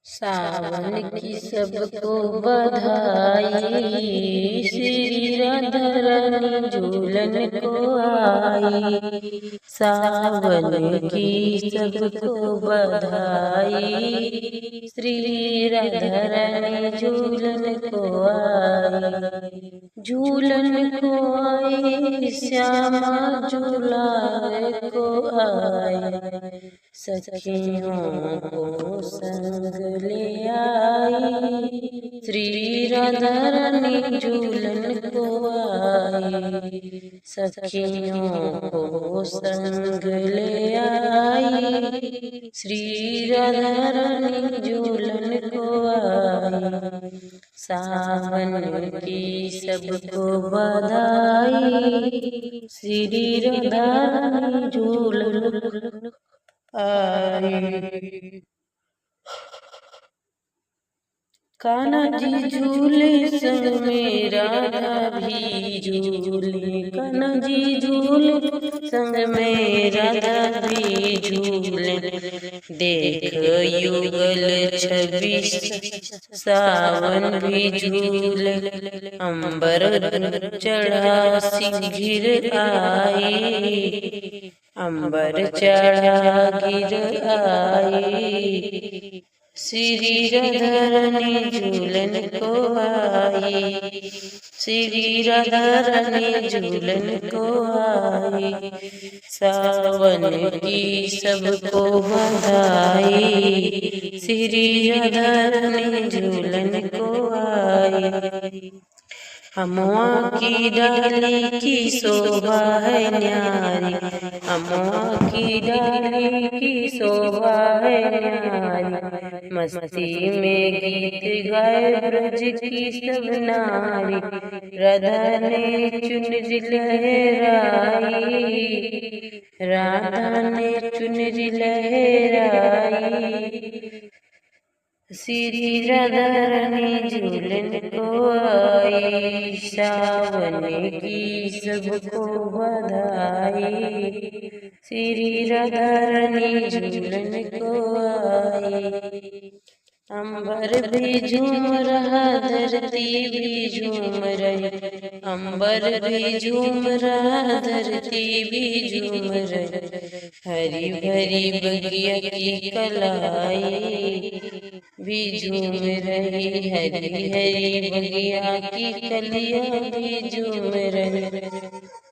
सावन की सबको बधाई, श्री राधा रानी झूलन को आई। सावन की सबको बधाई, श्री राधा रानी झूलन को आई। झूलन को आई, श्यामा झूलाए को आई। सखियों को संग ले आई, श्री राधा रानी झूलन को आई। सखियों को संग ले आई, श्री राधा रानी झूलन को आई। सावन की सबको बधाई, श्री राधा रानी झूलन आई। कान्हा जी झूले संग में राधा भी झूले, कान्हा जी झूले संग में राधा भी झूले। देख युगल 26 सावन भी झूले, अंबर चढ़ा सिंह गिर आई, अंबर चढ़ा गिर आई। श्री राधा रानी झूलन को आई, श्री राधा रानी झूलन को आई। सावन की सबको बधाई, श्री राधा रानी झूलन को आई। अमुआ की डाली की शोभा है न्यारी, अमुआ की डाली की शोभा है न्यारी। मस्ती में गीत गाए ब्रज की सब नारी, राधा ने चुनरी लहराई, राधा ने चुनरी लहराई। श्री राधा रानी झूलन को आई। सावन की सबको बधाई, श्री राधा रानी झूलन को आई। अंबर भी झूम रहा, धरती भी झूम रही, अंबर भी झूम रहा, धरती भी झूम रही। हरी भरी बगिया की कलाई भी झूम रही, हरी हरी बगिया की कलियां भी झूम रही।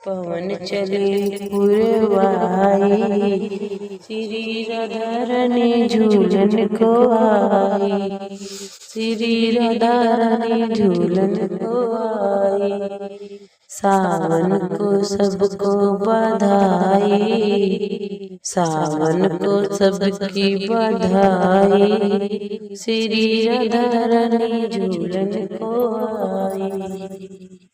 पवन चले पुरवाई, श्री राधा रानी झूलन को आई, श्री राधा रानी झूलन को आई। सावन को सबको बधाई, सावन को सबकी बधाई, श्री राधा रानी झूलन को आई।